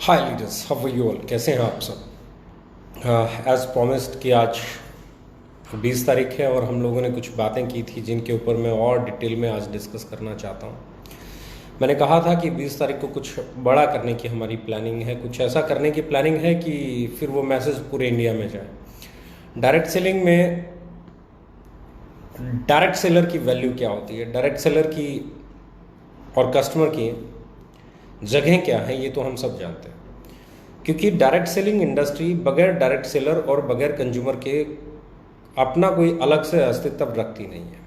Hi leaders, how are you all? कैसे हैं आप सब? एज प्रॉमिस्ड कि आज 20 तारीख है और हम लोगों ने कुछ बातें की थी जिनके ऊपर मैं और डिटेल में आज डिस्कस करना चाहता हूँ। मैंने कहा था कि 20 तारीख को कुछ बड़ा करने की हमारी प्लानिंग है, कुछ ऐसा करने की प्लानिंग है कि फिर वो मैसेज पूरे इंडिया में जाए। डायरेक्ट सेलिंग में डायरेक्ट सेलर की वैल्यू क्या होती है, डायरेक्ट सेलर की और कस्टमर की जगह क्या है, ये तो हम सब जानते हैं। क्योंकि डायरेक्ट सेलिंग इंडस्ट्री बगैर डायरेक्ट सेलर और बगैर कंज्यूमर के अपना कोई अलग से अस्तित्व रखती नहीं है।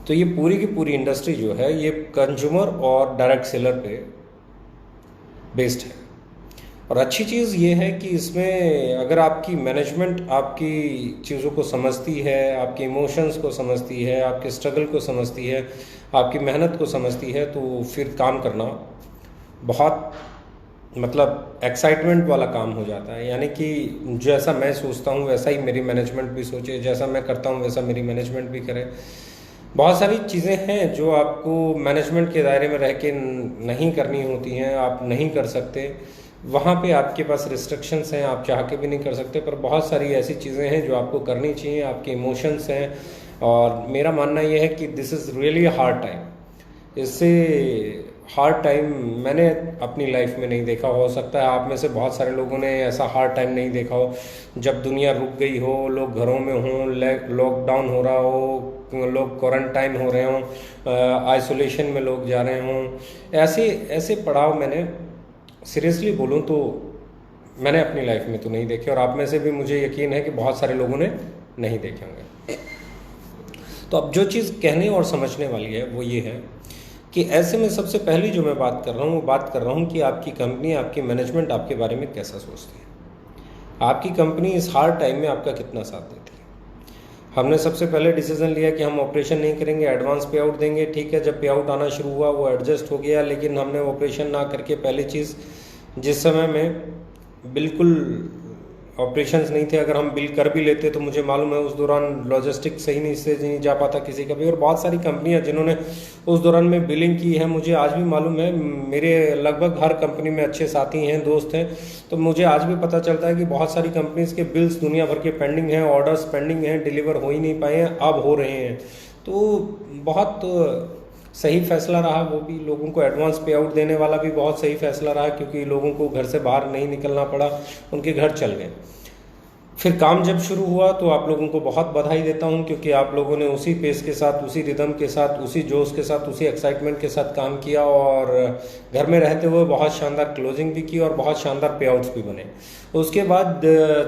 तो ये पूरी की पूरी इंडस्ट्री जो है ये कंज्यूमर और डायरेक्ट सेलर पे बेस्ड है। और अच्छी चीज़ ये है कि इसमें अगर आपकी मैनेजमेंट आपकी चीज़ों को समझती है, आपके इमोशंस को समझती है, आपके स्ट्रगल को समझती है, आपकी मेहनत को समझती है, तो फिर काम करना बहुत एक्साइटमेंट वाला काम हो जाता है। यानी कि जैसा मैं सोचता हूँ वैसा ही मेरी मैनेजमेंट भी सोचे, जैसा मैं करता हूँ वैसा मेरी मैनेजमेंट भी करे। बहुत सारी चीज़ें हैं जो आपको मैनेजमेंट के दायरे में रह के नहीं करनी होती हैं, आप नहीं कर सकते। वहाँ पे आपके पास रिस्ट्रिक्शंस हैं, आप चाह के भी नहीं कर सकते। पर बहुत सारी ऐसी चीज़ें हैं जो आपको करनी चाहिए, आपके इमोशंस हैं। और मेरा मानना यह है कि this is really hard time. इससे हार्ड टाइम मैंने अपनी लाइफ में नहीं देखा। हो सकता है आप में से बहुत सारे लोगों ने ऐसा हार्ड टाइम नहीं देखा हो, जब दुनिया रुक गई हो, लोग घरों में हों, लॉकडाउन हो रहा हो, लोग क्वारंटाइन हो रहे हों, आइसोलेशन में लोग जा रहे हों। ऐसे ऐसे पड़ाव मैंने सीरियसली बोलूँ तो मैंने अपनी लाइफ में तो नहीं देखे, और आप में से भी मुझे यकीन है कि बहुत सारे लोगों ने नहीं देखे होंगे। तो अब जो चीज़ कहने और समझने वाली है वो ये है कि ऐसे में सबसे पहली जो मैं बात कर रहा हूँ वो बात कर रहा हूँ कि आपकी कंपनी, आपकी मैनेजमेंट आपके बारे में कैसा सोचती है। आपकी कंपनी इस हार्ड टाइम में आपका कितना साथ देती है। हमने सबसे पहले डिसीजन लिया कि हम ऑपरेशन नहीं करेंगे, एडवांस पे आउट देंगे। ठीक है, जब पे आउट आना शुरू हुआ वो एडजस्ट हो गया, लेकिन हमने ऑपरेशन ना करके पहली चीज़, जिस समय में बिल्कुल ऑपरेशंस नहीं थे, अगर हम बिल कर भी लेते तो मुझे मालूम है उस दौरान लॉजिस्टिक सही नहीं से नहीं जा पाता किसी का भी। और बहुत सारी कंपनियां जिन्होंने उस दौरान में बिलिंग की है, मुझे आज भी मालूम है, मेरे लगभग हर कंपनी में अच्छे साथी हैं, दोस्त हैं, तो मुझे आज भी पता चलता है कि बहुत सारी कंपनीज के बिल्स दुनिया भर के पेंडिंग हैं, ऑर्डर्स पेंडिंग हैं, डिलीवर हो ही नहीं पाए हैं, अब हो रहे हैं। तो बहुत सही फैसला रहा, वो भी लोगों को एडवांस पे आउट देने वाला भी बहुत सही फैसला रहा, क्योंकि लोगों को घर से बाहर नहीं निकलना पड़ा, उनके घर चल गए। फिर काम जब शुरू हुआ तो आप लोगों को बहुत बधाई देता हूं, क्योंकि आप लोगों ने उसी पेस के साथ, उसी रिदम के साथ, उसी जोश के साथ, उसी एक्साइटमेंट के साथ काम किया, और घर में रहते हुए बहुत शानदार क्लोजिंग भी की और बहुत शानदार पे आउट्स भी बने। उसके बाद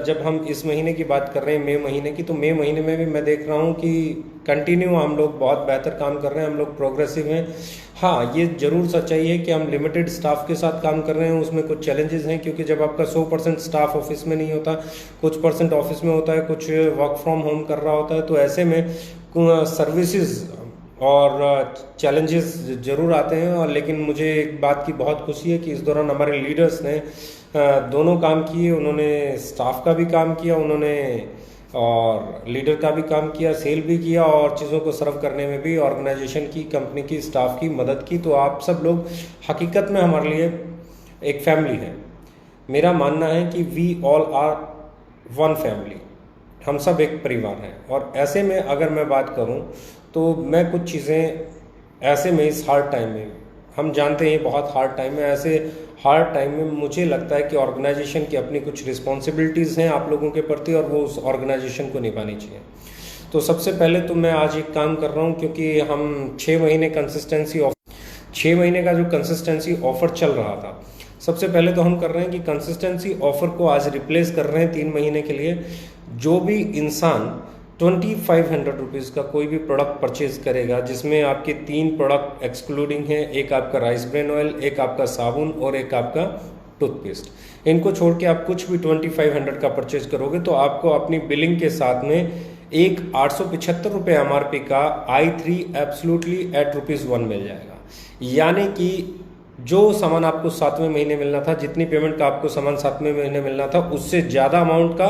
जब हम इस महीने की बात कर रहे हैं, मई महीने की, तो मई महीने में भी मैं देख रहा हूँ कि कंटिन्यू हम लोग बहुत बेहतर काम कर रहे हैं, हम लोग प्रोग्रेसिव हैं। हाँ, ये जरूर सच्चाई है कि हम लिमिटेड स्टाफ के साथ काम कर रहे हैं, उसमें कुछ चैलेंजेस हैं, क्योंकि जब आपका 100% स्टाफ ऑफिस में नहीं होता, कुछ परसेंट ऑफिस में होता है, कुछ वर्क फ्रॉम होम कर रहा होता है, तो ऐसे में सर्विसेज और चैलेंजेस जरूर आते हैं। और लेकिन मुझे एक बात की बहुत खुशी है कि इस दौरान हमारे लीडर्स ने दोनों काम किए। उन्होंने स्टाफ का भी काम किया, उन्होंने और लीडर का भी काम किया, सेल भी किया, और चीज़ों को सर्व करने में भी ऑर्गेनाइजेशन की, कंपनी की, स्टाफ की मदद की। तो आप सब लोग हकीकत में हमारे लिए एक फैमिली है। मेरा मानना है कि we all are one family, हम सब एक परिवार हैं। और ऐसे में अगर मैं बात करूं तो मैं कुछ चीज़ें ऐसे में इस हार्ड टाइम में, हम जानते हैं बहुत हार्ड टाइम है, ऐसे हार्ड टाइम में मुझे लगता है कि ऑर्गेनाइजेशन की अपनी कुछ रिस्पॉन्सिबिलिटीज़ हैं आप लोगों के प्रति, और वो उस ऑर्गेनाइजेशन को निभानी चाहिए। तो सबसे पहले तो मैं आज एक काम कर रहा हूँ, क्योंकि हम 6 महीने कंसिस्टेंसी 6 महीने का जो कंसिस्टेंसी ऑफर चल रहा था, सबसे पहले तो हम कर रहे हैं कि कंसिस्टेंसी ऑफर को आज रिप्लेस कर रहे हैं 3 महीने के लिए। जो भी इंसान 2500 रुपीज़ का कोई भी प्रोडक्ट परचेज करेगा, जिसमें आपके 3 प्रोडक्ट एक्सक्लूडिंग हैं, एक आपका राइस ब्रेन ऑयल, एक आपका साबुन और एक आपका टूथपेस्ट, इनको छोड़ के आप कुछ भी 2500 का परचेज करोगे तो आपको अपनी बिलिंग के साथ में एक 875 रुपये MRP का i3 एब्सोल्युटली एट ₹1 मिल जाएगा। यानी कि जो सामान आपको 7वें महीने मिलना था, जितनी पेमेंट का आपको सामान 7वें महीने मिलना था, उससे ज़्यादा अमाउंट का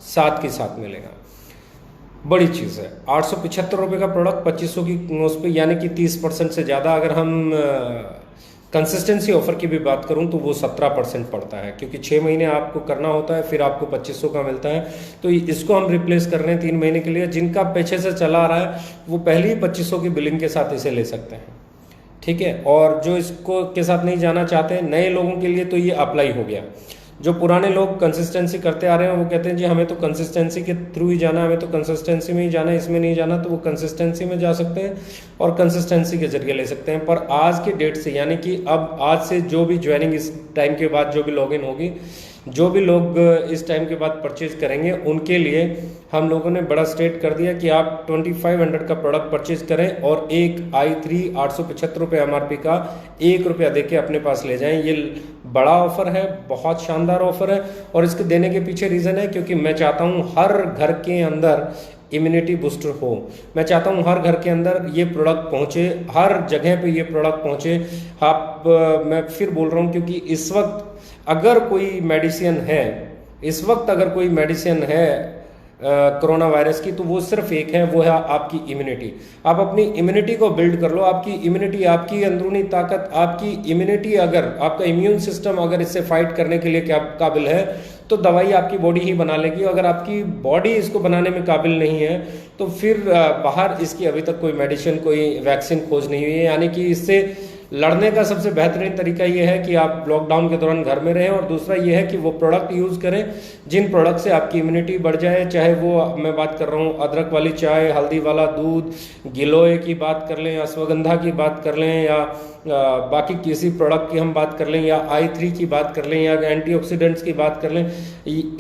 साथ के साथ मिलेगा। बड़ी चीज़ है। 875 रुपये का प्रोडक्ट 2500 की उस पर, यानी कि 30% से ज़्यादा अगर हम कंसिस्टेंसी ऑफर की भी बात करूं तो वो 17% पड़ता है, क्योंकि 6 महीने आपको करना होता है, फिर आपको 2500 का मिलता है। तो इसको हम रिप्लेस कर रहे हैं 3 महीने के लिए। जिनका पीछे से चला आ रहा है वो पहले ही 2500 की बिलिंग के साथ इसे ले सकते हैं, ठीक है। और जो इसको के साथ नहीं जाना चाहते नए लोगों के लिए तो ये अप्लाई हो गया। जो पुराने लोग कंसिस्टेंसी करते आ रहे हैं वो कहते हैं जी हमें तो कंसिस्टेंसी के थ्रू ही जाना है, हमें तो कंसिस्टेंसी में ही जाना है, इसमें नहीं जाना, तो वो कंसिस्टेंसी में जा सकते हैं और कंसिस्टेंसी के जरिए ले सकते हैं। पर आज के डेट से, यानी कि अब आज से जो भी ज्वाइनिंग इस टाइम के बाद जो भी लॉगिन होगी, जो भी लोग इस टाइम के बाद परचेज करेंगे उनके लिए हम लोगों ने बड़ा स्टेट कर दिया कि आप 2500 का प्रोडक्ट परचेज करें और एक i3 875 MRP का ₹1 दे के अपने पास ले जाएं। ये बड़ा ऑफर है, बहुत शानदार ऑफर है। और इसके देने के पीछे रीज़न है क्योंकि मैं चाहता हूँ हर घर के अंदर इम्यूनिटी बूस्टर हो। मैं चाहता हूँ हर घर के अंदर ये प्रोडक्ट पहुँचे, हर जगह पे ये प्रोडक्ट पहुँचे। मैं फिर बोल रहा हूँ क्योंकि इस वक्त अगर कोई मेडिसिन है, इस वक्त अगर कोई मेडिसिन है कोरोना वायरस की, तो वो सिर्फ एक है, वो है आपकी इम्यूनिटी। आप अपनी इम्यूनिटी को बिल्ड कर लो। आपकी इम्यूनिटी, आपकी अंदरूनी ताकत, आपकी इम्यूनिटी, अगर आपका इम्यून सिस्टम अगर इससे फाइट करने के लिए काबिल है तो दवाई आपकी बॉडी ही बना लेगी। अगर आपकी बॉडी इसको बनाने में काबिल नहीं है तो फिर बाहर इसकी अभी तक कोई मेडिसिन, कोई वैक्सीन खोज नहीं हुई है। यानी कि इससे लड़ने का सबसे बेहतरीन तरीका ये है कि आप लॉकडाउन के दौरान घर में रहें, और दूसरा ये है कि वो प्रोडक्ट यूज़ करें जिन प्रोडक्ट से आपकी इम्यूनिटी बढ़ जाए। चाहे वो मैं बात कर रहा हूँ अदरक वाली चाय, हल्दी वाला दूध, गिलोय की बात कर लें, अश्वगंधा की बात कर लें, या बाकी किसी प्रोडक्ट की हम बात कर लें, या i3 की बात कर लें, या एंटीऑक्सीडेंट्स की बात कर लें।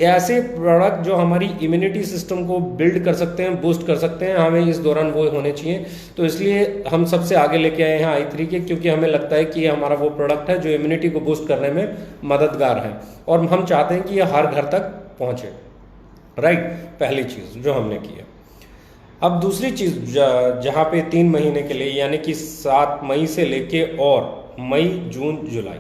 ऐसे प्रोडक्ट जो हमारी इम्यूनिटी सिस्टम को बिल्ड कर सकते हैं, बूस्ट कर सकते हैं, हमें इस दौरान वो होने चाहिए। तो इसलिए हम सबसे आगे लेके आए हैं i3 के, क्योंकि हमें लगता है कि ये हमारा वो प्रोडक्ट है जो इम्यूनिटी को बूस्ट करने में मददगार है, और हम चाहते हैं कि ये हर घर तक पहुँचे। राइट, पहली चीज़ जो हमने की है। अब दूसरी चीज़ जहाँ पे 3 महीने के लिए, यानी कि 7 मई से लेके और मई, जून, जुलाई,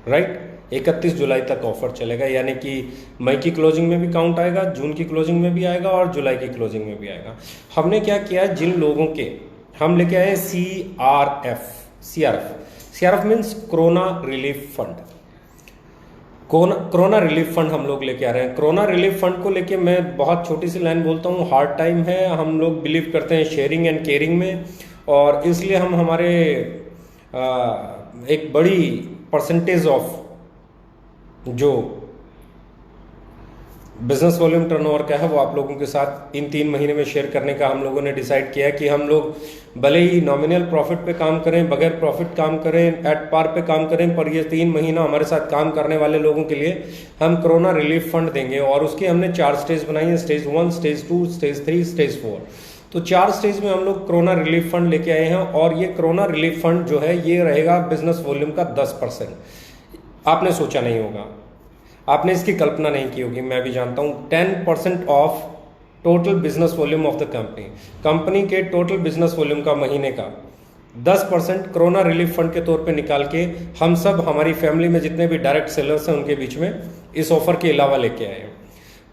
राइट, 31 जुलाई तक ऑफर चलेगा। यानी कि मई की क्लोजिंग में भी काउंट आएगा, जून की क्लोजिंग में भी आएगा और जुलाई की क्लोजिंग में भी आएगा। हमने क्या किया, जिन लोगों के हम लेके आए CRF means corona relief fund. Corona relief fund हम लोग लेके आ रहे हैं। कोरोना रिलीफ फंड को लेके मैं बहुत छोटी सी लाइन बोलता हूँ, हार्ड टाइम है, हम लोग बिलीव करते हैं शेयरिंग एंड केयरिंग में, और इसलिए हम हमारे एक बड़ी परसेंटेज ऑफ जो बिजनेस वॉल्यूम टर्नओवर का है वो आप लोगों के साथ इन 3 महीने में शेयर करने का हम लोगों ने डिसाइड किया कि हम लोग भले ही नॉमिनल प्रॉफिट पे काम करें, बगैर प्रॉफिट काम करें, एट पार पे काम करें, पर ये 3 महीना हमारे साथ काम करने वाले लोगों के लिए हम कोरोना रिलीफ फंड देंगे। और उसके हमने 4 स्टेज बनाई है, स्टेज 1, स्टेज 2, स्टेज 3, स्टेज 4। तो 4 स्टेज में हम लोग कोरोना रिलीफ फंड लेके आए हैं, और ये कोरोना रिलीफ फंड जो है ये रहेगा बिजनेस वॉल्यूम का 10%। आपने सोचा नहीं होगा, आपने इसकी कल्पना नहीं की होगी, मैं भी जानता हूँ। 10% of total business volume of the company के टोटल बिजनेस वॉल्यूम का महीने का 10% कोरोना रिलीफ फंड के तौर पे निकाल के हम सब हमारी फैमिली में जितने भी डायरेक्ट सेलर्स हैं उनके बीच में इस ऑफर के अलावा लेके आए हैं।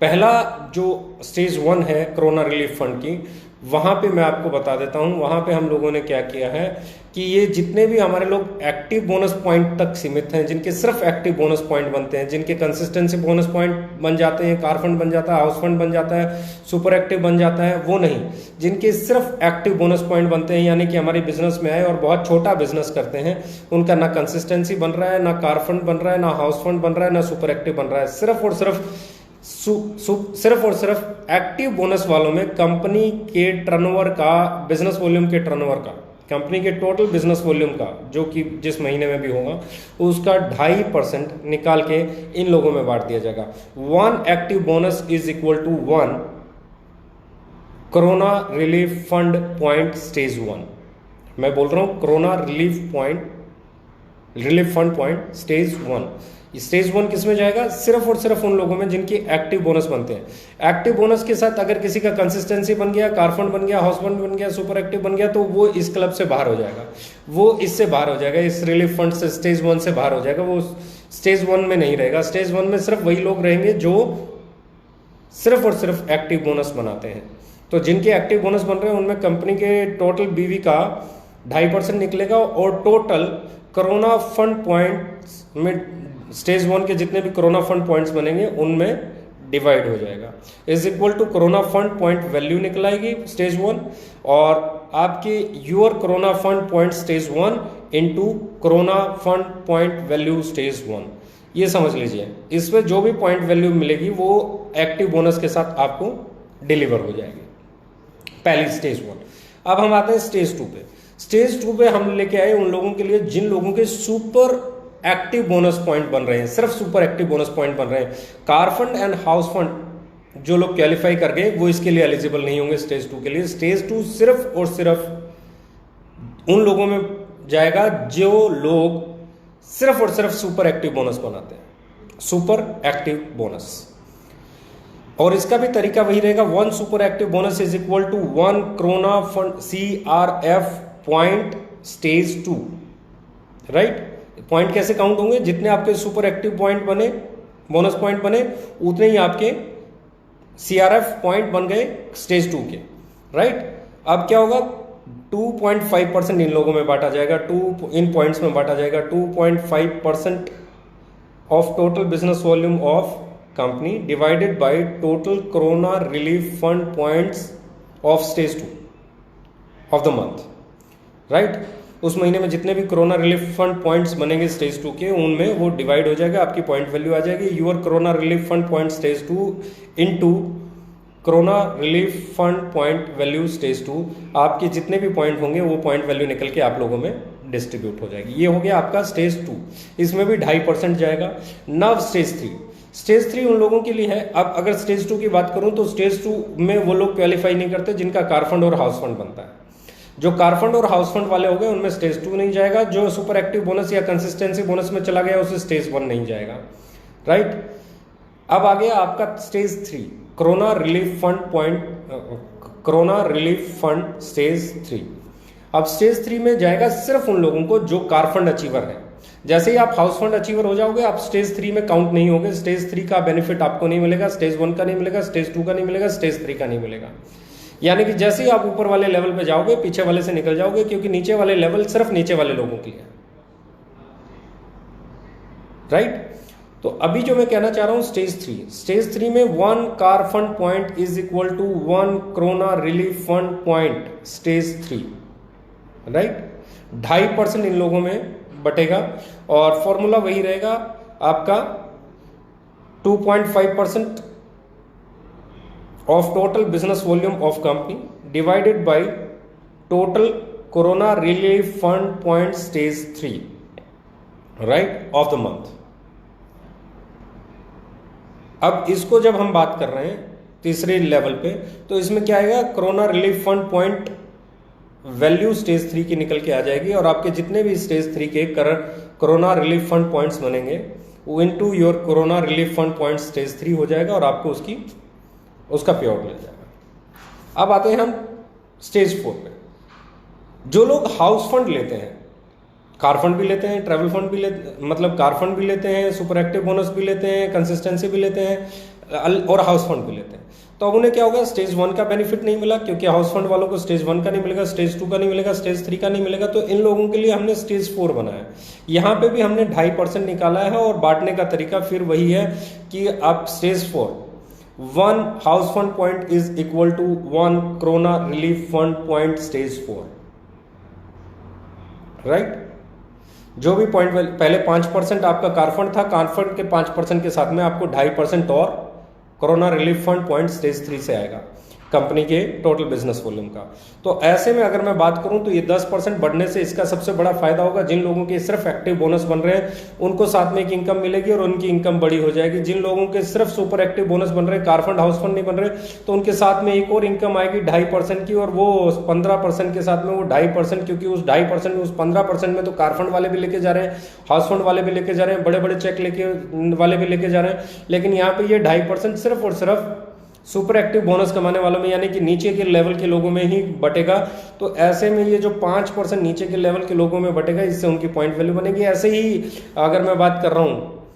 पहला जो स्टेज 1 है कोरोना रिलीफ फंड की, वहाँ पे मैं आपको बता देता हूँ, वहाँ पे हम लोगों ने क्या किया है कि ये जितने भी हमारे लोग एक्टिव बोनस पॉइंट तक सीमित हैं, जिनके सिर्फ एक्टिव बोनस पॉइंट बनते हैं, जिनके कंसिस्टेंसी बोनस पॉइंट बन जाते हैं, कार फंड बन जाता है, हाउस फंड बन जाता है, सुपर एक्टिव बन जाता है, वो नहीं, जिनके सिर्फ एक्टिव बोनस पॉइंट बनते हैं, यानी कि हमारे बिजनेस में आए और बहुत छोटा बिजनेस करते हैं, उनका ना कंसिस्टेंसी बन रहा है, ना कार फंड बन रहा है, ना हाउस फंड बन रहा है, ना सुपर एक्टिव बन रहा है, सिर्फ और सिर्फ एक्टिव बोनस वालों में कंपनी के टर्नओवर का, बिजनेस वॉल्यूम के टर्नओवर का, कंपनी के टोटल बिजनेस वॉल्यूम का जो कि जिस महीने में भी होगा उसका 2.5% निकाल के इन लोगों में बांट दिया जाएगा। 1 active bonus is equal to 1 corona relief fund point stage 1। मैं बोल रहा हूं corona relief fund point stage 1। Stage 1 किस में जाएगा, सिर्फ और सिर्फ उन लोगों में जिनके एक्टिव बोनस बनते हैं। एक्टिव बोनस के साथ अगर किसी का कंसिस्टेंसी बन गया, कार फंड बन गया, हाउस फंड बन गया, सुपर एक्टिव बन गया, तो वो इस क्लब से बाहर हो जाएगा, वो इससे बाहर हो जाएगा, इस रिलीफ फंड से स्टेज 1 से बाहर हो जाएगा, वो स्टेज 1 में नहीं रहेगा। स्टेज 1 में सिर्फ वही लोग रहेंगे जो सिर्फ और सिर्फ एक्टिव बोनस बनाते हैं। तो जिनके एक्टिव बोनस बन रहे हैं उनमें कंपनी के टोटल बीवी का 2.5% निकलेगा, और टोटल कोरोना फंड पॉइंट्स में स्टेज 1 के जितने भी कोरोना फंड पॉइंट्स बनेंगे उनमें डिवाइड हो जाएगा, is equal to corona fund point value निकल आएगी स्टेज 1, और आपके your corona fund point stage 1 into corona fund point value stage 1, ये समझ लीजिए। इसमें जो भी पॉइंट वैल्यू मिलेगी वो एक्टिव बोनस के साथ आपको डिलीवर हो जाएगी, पहली स्टेज 1। अब हम आते हैं स्टेज 2 पे। स्टेज 2 पे हम लेके आए उन लोगों के लिए जिन लोगों के सुपर एक्टिव बोनस पॉइंट बन रहे हैं, सिर्फ सुपर एक्टिव बोनस पॉइंट बन रहे हैं। Car fund and house fund जो लोग क्वालिफाई कर गए वो इसके लिए एलिजिबल नहीं होंगे स्टेज 2 के लिए। स्टेज 2 सिर्फ और सिर्फ उन लोगों में जाएगा जो लोग सिर्फ और सिर्फ सुपर एक्टिव बोनस बनाते हैं, सुपर एक्टिव बोनस। और इसका भी तरीका वही रहेगा, 1 super active bonus is equal to 1 corona fund CRF point stage 2, right. Point कैसे काउंट होंगे, जितने आपके सुपर एक्टिव पॉइंट बने, बोनस पॉइंट बने, उतने ही आपके CRF पॉइंट बन गए स्टेज 2 के, राइट। अब क्या होगा, 2.5% इन लोगों में बांटा जाएगा, इन पॉइंट्स में बांटा जाएगा। 2.5% of total business volume of company divided by total corona relief fund points of stage 2 of the month, right. उस महीने में जितने भी कोरोना रिलीफ फंड पॉइंट्स बनेंगे स्टेज 2 के, उनमें वो डिवाइड हो जाएगा, आपकी पॉइंट वैल्यू आ जाएगी। Your corona relief fund point stage 2 into corona relief fund point value stage 2, आपके जितने भी पॉइंट होंगे वो पॉइंट वैल्यू निकल के आप लोगों में डिस्ट्रीब्यूट हो जाएगी। ये हो गया आपका स्टेज 2, इसमें भी 2.5% जाएगा। नव स्टेज 3, स्टेज 3 उन लोगों के लिए है। अब अगर स्टेज 2 की बात करूं तो स्टेज 2 में वो लोग क्वालिफाई नहीं करते जिनका कार फंड और हाउस फंड बनता है। जो कार फंड और हाउस फंड वाले हो गए उनमें स्टेज 2 नहीं जाएगा। जो सुपर एक्टिव बोनस या कंसिस्टेंसी बोनस में चला गया उसे स्टेज 1 नहीं जाएगा, राइट। अब आ गया आपका stage 3, corona relief fund point, corona relief fund stage 3। अब स्टेज 3 में जाएगा सिर्फ उन लोगों को जो कार फंड अचीवर है। जैसे ही आप हाउस फंड अचीवर हो जाओगे आप स्टेज 3 में काउंट नहीं होगे। स्टेज 3 का बेनिफिट आपको नहीं मिलेगा, स्टेज 1 का नहीं मिलेगा, स्टेज 2 का नहीं मिलेगा, स्टेज 3 का नहीं मिलेगा। यानी कि जैसे ही आप ऊपर वाले लेवल पे जाओगे पीछे वाले से निकल जाओगे, क्योंकि नीचे वाले लेवल सिर्फ नीचे वाले लोगों के लिए, राइट। तो अभी जो मैं कहना चाह रहा हूं स्टेज 3 में 1 car fund point is equal to 1 corona relief fund point stage 3, right. 2.5% इन लोगों में बटेगा और फॉर्मूला वही रहेगा आपका 2.5% of total business volume of company divided by total corona relief fund point stage 3, right, of the month। अब इसको जब हम बात कर रहे हैं तीसरे लेवल पे तो इसमें क्या आएगा, corona relief fund point value stage 3 की निकल के आ जाएगी और आपके जितने भी स्टेज 3 के कोरोना रिलीफ फंड पॉइंट्स बनेंगे वो into your corona relief fund point stage 3 हो जाएगा और आपको उसका पे आउट मिल जाएगा। अब आते हैं हम स्टेज 4 पे। जो लोग हाउस फंड लेते हैं, कार फंड भी लेते हैं, ट्रैवल फंड भी लेते, मतलब कार फंड भी लेते हैं, सुपर एक्टिव बोनस भी लेते हैं, कंसिस्टेंसी भी लेते हैं और हाउस फंड भी लेते हैं, तो अब उन्हें क्या होगा, स्टेज 1 का बेनिफिट नहीं मिला क्योंकि हाउस फंड वालों को स्टेज 1 का नहीं मिलेगा, स्टेज 2 का नहीं मिलेगा, स्टेज 3 का नहीं मिलेगा। तो इन लोगों के लिए हमने स्टेज 4 बनाया। यहाँ पे भी हमने 2.5% निकाला है और बांटने का तरीका फिर वही है कि आप stage 4 1 house fund point is equal to 1 corona relief fund point stage 4, right. जो भी पॉइंट पहले 5% आपका कार फंड था, कार फंड के 5% के साथ में आपको 2.5% और corona relief fund point stage 3 से आएगा कंपनी के टोटल बिजनेस वॉल्यूम का। तो ऐसे में अगर मैं बात करूं तो ये 10% बढ़ने से इसका सबसे बड़ा फायदा होगा जिन लोगों के सिर्फ एक्टिव बोनस बन रहे हैं उनको साथ में एक इनकम मिलेगी और उनकी इनकम बड़ी हो जाएगी। जिन लोगों के सिर्फ सुपर एक्टिव बोनस बन रहे हैं, कार फंड हाउस फंड नहीं बन रहे, तो उनके साथ में एक और इनकम आएगी 2.5% की, और वो 15% के साथ में वो 2.5%, क्योंकि उस 2.5% में उस 15% में तो कार फंड वाले भी लेके जा रहे हैं, हाउस फंड वाले भी लेके जा रहे हैं, बड़े बड़े चेक लेके वाले भी लेके जा रहे हैं, लेकिन यहाँ पे ये 2.5% सिर्फ और सिर्फ सुपर एक्टिव बोनस कमाने वालों में यानी कि नीचे के लेवल के लोगों में ही बटेगा। तो ऐसे में ये जो 5% नीचे के लेवल के लोगों में बटेगा, इससे उनकी पॉइंट वैल्यू बनेगी। ऐसे ही अगर मैं बात कर रहा हूँ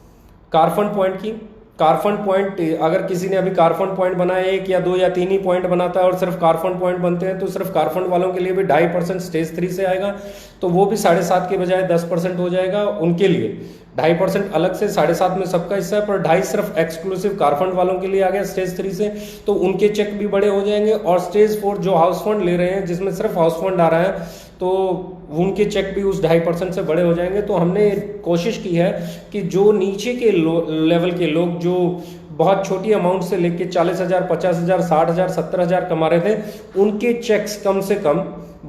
कार फंड पॉइंट की, कार फंड पॉइंट, अगर किसी ने अभी कार फंड पॉइंट बनाया, एक या दो या तीन ही पॉइंट बनाता है और सिर्फ कार फंड पॉइंट बनते हैं, तो सिर्फ कार फंड वालों के लिए भी 2.5% स्टेज 3 से आएगा, तो वो भी 7.5 के बजाय 10% हो जाएगा उनके लिए। 2.5% अलग से, 7.5 में सबका हिस्सा है, पर 2.5 सिर्फ एक्सक्लूसिव कार फंड वालों के लिए आ गया स्टेज 3 से, तो उनके चेक भी बड़े हो जाएंगे। और स्टेज 4 जो हाउस फंड ले रहे हैं, जिसमें सिर्फ हाउस फंड आ रहा है, तो उनके चेक भी उस 2.5% से बड़े हो जाएंगे। तो हमने कोशिश की है कि जो नीचे के लेवल के लोग जो बहुत छोटी अमाउंट से लेके 40,000, 50,000, 60,000, 70,000 कमा रहे थे, उनके चेक्स कम से कम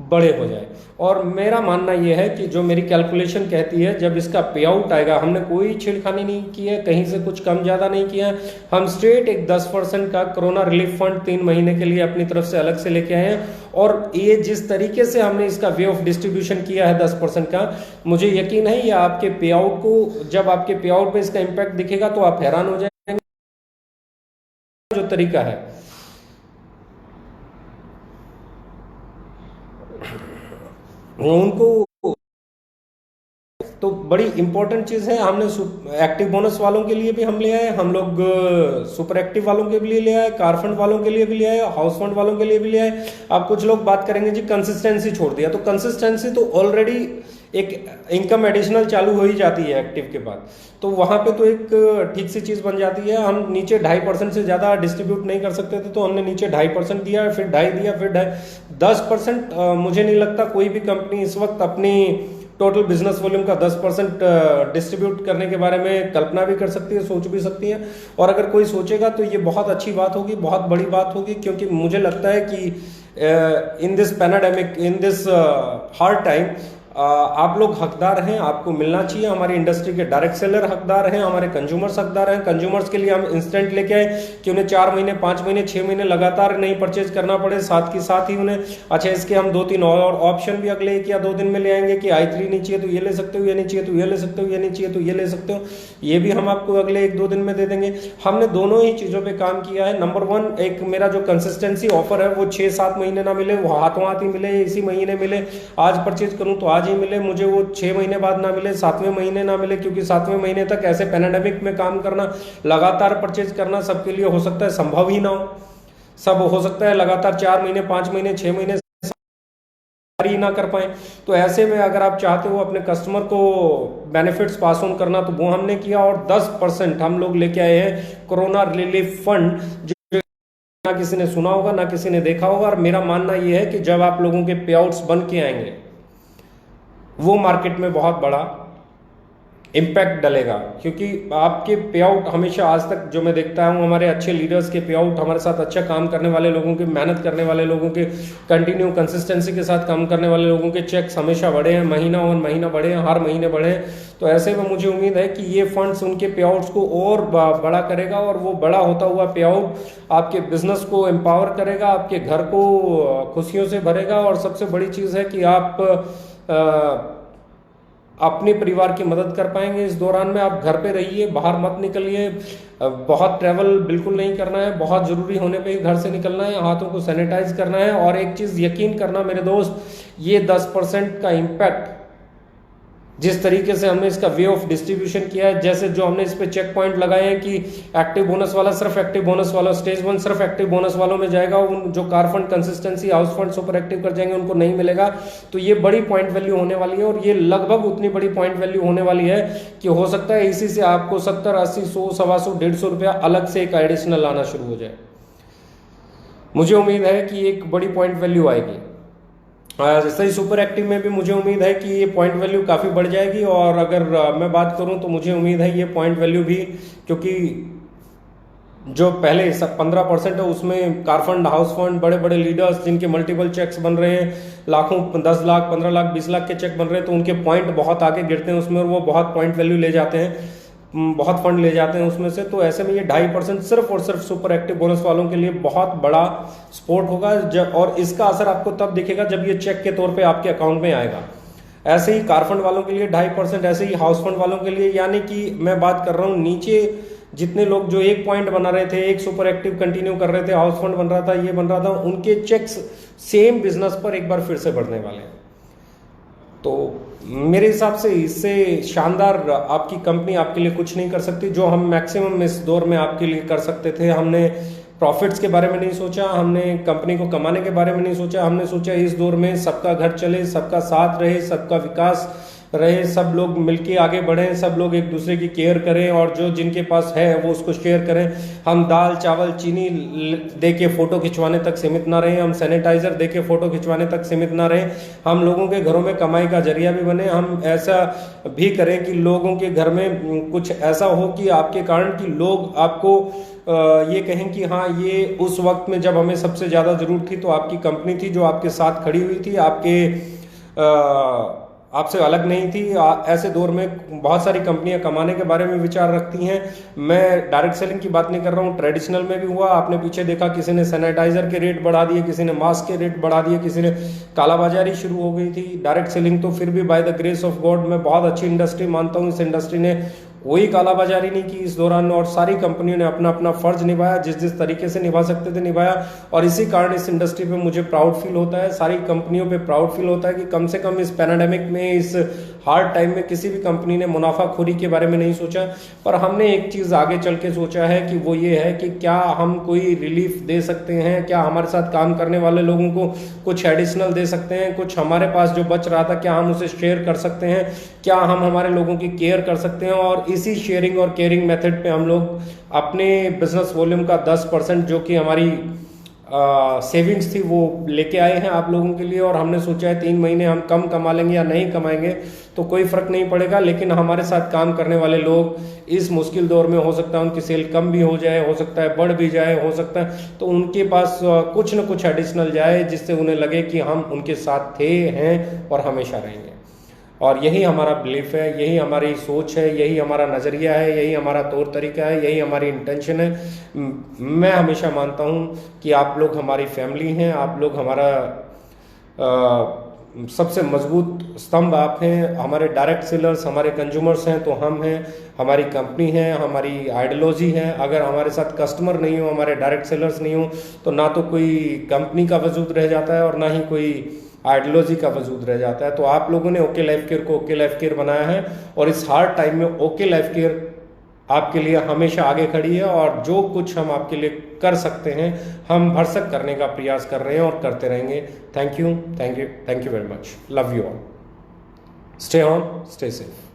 बड़े हो जाए। और मेरा मानना यह है कि जो मेरी कैलकुलेशन कहती है, जब इसका पे आउट आएगा, हमने कोई छेड़खानी नहीं की है, कहीं से कुछ कम ज़्यादा नहीं किया है, हम स्ट्रेट एक 10% का कोरोना रिलीफ फंड 3 महीने के लिए अपनी तरफ से अलग से लेके आए हैं। और ये जिस तरीके से हमने इसका वे ऑफ डिस्ट्रीब्यूशन किया है 10% का, मुझे यकीन है ये आपके पे आउट को, जब आपके पे आउट में इसका इम्पैक्ट दिखेगा तो आप हैरान हो जाएंगे। जो तरीका है उनको, तो बड़ी इंपॉर्टेंट चीज़ है। हमने एक्टिव बोनस वालों के लिए भी हम ले आए, हम लोग सुपर एक्टिव वालों के लिए ले आए, कार फंड वालों के लिए भी ले आए, हाउस फंड वालों के लिए भी ले आए। अब कुछ लोग बात करेंगे जी कंसिस्टेंसी छोड़ दिया, तो कंसिस्टेंसी तो ऑलरेडी एक इनकम एडिशनल चालू हो ही जाती है एक्टिव के बाद, तो वहां पे तो एक ठीक सी चीज़ बन जाती है। हम नीचे 2.5% से ज़्यादा डिस्ट्रीब्यूट नहीं कर सकते थे, तो हमने नीचे 2.5% दिया, फिर 2.5 दिया, फिर 10%। मुझे नहीं लगता कोई भी कंपनी इस वक्त अपनी टोटल बिजनेस वॉल्यूम का 10% डिस्ट्रीब्यूट करने के बारे में कल्पना भी कर सकती है, सोच भी सकती है। और अगर कोई सोचेगा तो ये बहुत अच्छी बात होगी, बहुत बड़ी बात होगी, क्योंकि मुझे लगता है कि in this pandemic, in this hard time, आप लोग हकदार हैं, आपको मिलना चाहिए। हमारी इंडस्ट्री के डायरेक्ट सेलर हकदार हैं, हमारे कंज्यूमर्स हकदार हैं। कंज्यूमर्स के लिए हम इंस्टेंट लेके आए कि उन्हें 4 महीने, 5 महीने, 6 महीने लगातार नहीं परचेज करना पड़े, साथ के साथ ही उन्हें अच्छा इसके हम 2-3 और ऑप्शन भी अगले 1 या 2 दिन में ले आएंगे कि i3 नहीं चाहिए तो ये ले सकते हो, ये नहीं चाहिए तो ये ले सकते हो, ये नहीं चाहिए तो ये ले सकते हो, ये भी हम आपको अगले 1-2 दिन में दे देंगे। हमने दोनों ही चीज़ों पर काम किया है। नंबर 1, एक मेरा जो कंसिस्टेंसी ऑफर है वो 6-7 महीने ना मिले, वो हाथों हाथ ही मिले, इसी महीने मिले, आज परचेज करूँ तो आज ही मिले, मुझे वो 6 महीने बाद ना मिले, 7वें महीने ना मिले, क्योंकि 7वें महीने तक ऐसे पैंडेमिक में काम करना, लगातार परचेज करना सबके लिए हो सकता है संभव ही ना हो। सब हो सकता है लगातार 4 महीने, 5 महीने, 6 महीने ही ना कर पाए। तो ऐसे में अगर आप चाहते हो अपने कस्टमर को बेनिफिट्स पास ऑन करना, तो वो हमने किया। और 10% हम लोग लेके आए हैं कोरोना रिलीफ फंड, जो ना किसी ने सुना होगा, ना किसी ने देखा होगा। और मेरा मानना यह है कि जब आप लोगों के पे आउट्स बन के आएंगे, वो मार्केट में बहुत बड़ा इम्पैक्ट डलेगा, क्योंकि आपके पे आउट हमेशा आज तक जो मैं देखता हूँ, हमारे अच्छे लीडर्स के पे आउट, हमारे साथ अच्छा काम करने वाले लोगों के, मेहनत करने वाले लोगों के, कंटिन्यू कंसिस्टेंसी के साथ काम करने वाले लोगों के चेक्स हमेशा बढ़े हैं, महीना और महीना बढ़े हैं, हर महीने बढ़े हैं। तो ऐसे में मुझे उम्मीद है कि ये फंड्स उनके पे आउट्स को और बड़ा करेगा, और वो बड़ा होता हुआ पे आउट आपके बिजनेस को एम्पावर करेगा, आपके घर को खुशियों से भरेगा। और सबसे बड़ी चीज़ है कि आप अपने परिवार की मदद कर पाएंगे। इस दौरान में आप घर पे रहिए, बाहर मत निकलिए, बहुत ट्रैवल बिल्कुल नहीं करना है, बहुत ज़रूरी होने पे ही घर से निकलना है, हाथों को सैनिटाइज करना है। और एक चीज़ यकीन करना मेरे दोस्त, ये 10% का इम्पैक्ट जिस तरीके से हमने इसका वे ऑफ डिस्ट्रीब्यूशन किया है, जैसे जो हमने इस पे चेक पॉइंट लगाए हैं कि एक्टिव बोनस वाला सिर्फ एक्टिव बोनस वाला, स्टेज 1 सिर्फ एक्टिव बोनस वालों में जाएगा, उन जो car fund, consistency, house fund, super active कर जाएंगे उनको नहीं मिलेगा। तो ये बड़ी पॉइंट वैल्यू होने वाली है, और ये लगभग उतनी बड़ी पॉइंट वैल्यू होने वाली है कि हो सकता है इसी से आपको 70, 80, 100, 125, 150 रुपया अलग से एक एडिशनल आना शुरू हो जाए। मुझे उम्मीद है कि एक बड़ी पॉइंट वैल्यू आएगी। जैसे ही सुपर एक्टिव में भी मुझे उम्मीद है कि ये पॉइंट वैल्यू काफ़ी बढ़ जाएगी। और अगर मैं बात करूं तो मुझे उम्मीद है ये पॉइंट वैल्यू भी, क्योंकि जो पहले 15% है उसमें कार फंड, हाउस फंड, बड़े बड़े लीडर्स जिनके मल्टीपल चेक्स बन रहे हैं, लाखों, 10 लाख, 15 लाख, 20 लाख के चेक बन रहे हैं, तो उनके पॉइंट बहुत आगे गिरते हैं उसमें, और वो बहुत पॉइंट वैल्यू ले जाते हैं, बहुत फंड ले जाते हैं उसमें से। तो ऐसे में ये 2.5% सिर्फ और सिर्फ सुपर एक्टिव बोनस वालों के लिए बहुत बड़ा सपोर्ट होगा। और इसका असर आपको तब दिखेगा जब ये चेक के तौर पे आपके अकाउंट में आएगा। ऐसे ही कार फंड वालों के लिए 2.5%, ऐसे ही हाउस फंड वालों के लिए, यानी कि मैं बात कर रहा हूँ नीचे जितने लोग जो 1 पॉइंट बना रहे थे, एक सुपर एक्टिव कंटिन्यू कर रहे थे, हाउस फंड बन रहा था, ये बन रहा था, उनके चेक्स सेम बिजनेस पर एक बार फिर से बढ़ने वाले हैं। तो मेरे हिसाब से इससे शानदार आपकी कंपनी आपके लिए कुछ नहीं कर सकती। जो हम मैक्सिमम इस दौर में आपके लिए कर सकते थे, हमने प्रॉफिट्स के बारे में नहीं सोचा, हमने कंपनी को कमाने के बारे में नहीं सोचा, हमने सोचा इस दौर में सबका घर चले, सबका साथ रहे, सबका विकास रहे, सब लोग मिलके आगे बढ़ें, सब लोग एक दूसरे की केयर करें और जो जिनके पास है वो उसको शेयर करें। हम दाल चावल चीनी दे के फ़ोटो खिंचवाने तक सीमित ना रहें, हम सैनिटाइज़र दे के फ़ोटो खिंचवाने तक सीमित ना रहें, हम लोगों के घरों में कमाई का जरिया भी बने। हम ऐसा भी करें कि लोगों के घर में कुछ ऐसा हो कि आपके कारण कि लोग आपको ये कहें कि हाँ, ये उस वक्त में जब हमें सबसे ज़्यादा ज़रूरत थी तो आपकी कंपनी थी जो आपके साथ खड़ी हुई थी, आपसे अलग नहीं थी। ऐसे दौर में बहुत सारी कंपनियां कमाने के बारे में विचार रखती हैं। मैं डायरेक्ट सेलिंग की बात नहीं कर रहा हूँ, ट्रेडिशनल में भी हुआ। आपने पीछे देखा किसी ने सैनिटाइजर के रेट बढ़ा दिए, किसी ने मास्क के रेट बढ़ा दिए, किसी ने कालाबाजारी शुरू हो गई थी। डायरेक्ट सेलिंग तो फिर भी by the grace of God मैं बहुत अच्छी इंडस्ट्री मानता हूँ। इस इंडस्ट्री ने कोई कालाबाजारी नहीं की इस दौरान और सारी कंपनियों ने अपना अपना फर्ज निभाया, जिस जिस तरीके से निभा सकते थे निभाया। और इसी कारण इस इंडस्ट्री पे मुझे प्राउड फील होता है, सारी कंपनियों पे प्राउड फील होता है कि कम से कम इस पैंडेमिक में, इस हार्ड टाइम में किसी भी कंपनी ने मुनाफाखोरी के बारे में नहीं सोचा। पर हमने एक चीज़ आगे चल के सोचा है कि वो ये है कि क्या हम कोई रिलीफ दे सकते हैं, क्या हमारे साथ काम करने वाले लोगों को कुछ एडिशनल दे सकते हैं, कुछ हमारे पास जो बच रहा था क्या हम उसे शेयर कर सकते हैं, क्या हम हमारे लोगों की केयर कर सकते हैं। और इसी शेयरिंग और केयरिंग मेथड पे हम लोग अपने बिजनेस वॉल्यूम का 10% जो कि हमारी सेविंग्स थी वो लेके आए हैं आप लोगों के लिए। और हमने सोचा है 3 महीने हम कम कमा लेंगे या नहीं कमाएंगे तो कोई फर्क नहीं पड़ेगा, लेकिन हमारे साथ काम करने वाले लोग इस मुश्किल दौर में हो सकता है उनकी सेल कम भी हो जाए, हो सकता है बढ़ भी जाए, हो सकता है तो उनके पास कुछ न कुछ एडिशनल जाए जिससे उन्हें लगे कि हम उनके साथ थे, हैं और हमेशा रहेंगे। और यही हमारा बिलीफ है, यही हमारी सोच है, यही हमारा नज़रिया है, यही हमारा तौर तरीका है, यही हमारी इंटेंशन है। मैं हमेशा मानता हूँ कि आप लोग हमारी फैमिली हैं, आप लोग हमारा सबसे मजबूत स्तंभ आप हैं। हमारे डायरेक्ट सेलर्स हमारे कंज्यूमर्स हैं तो हम हैं, हमारी कंपनी है, हमारी आइडियोलॉजी है। अगर हमारे साथ कस्टमर नहीं हो, हमारे डायरेक्ट सेलर्स नहीं हो तो ना तो कोई कंपनी का वजूद रह जाता है और ना ही कोई आइडियोलॉजी का वजूद रह जाता है। तो आप लोगों ने ओके लाइफ केयर को ओके लाइफ केयर बनाया है और इस हार्ड टाइम में ओके लाइफ केयर आपके लिए हमेशा आगे खड़ी है और जो कुछ हम आपके लिए कर सकते हैं हम भरसक करने का प्रयास कर रहे हैं और करते रहेंगे। Thank you, thank you, thank you very much. Love you all. Stay home, stay safe.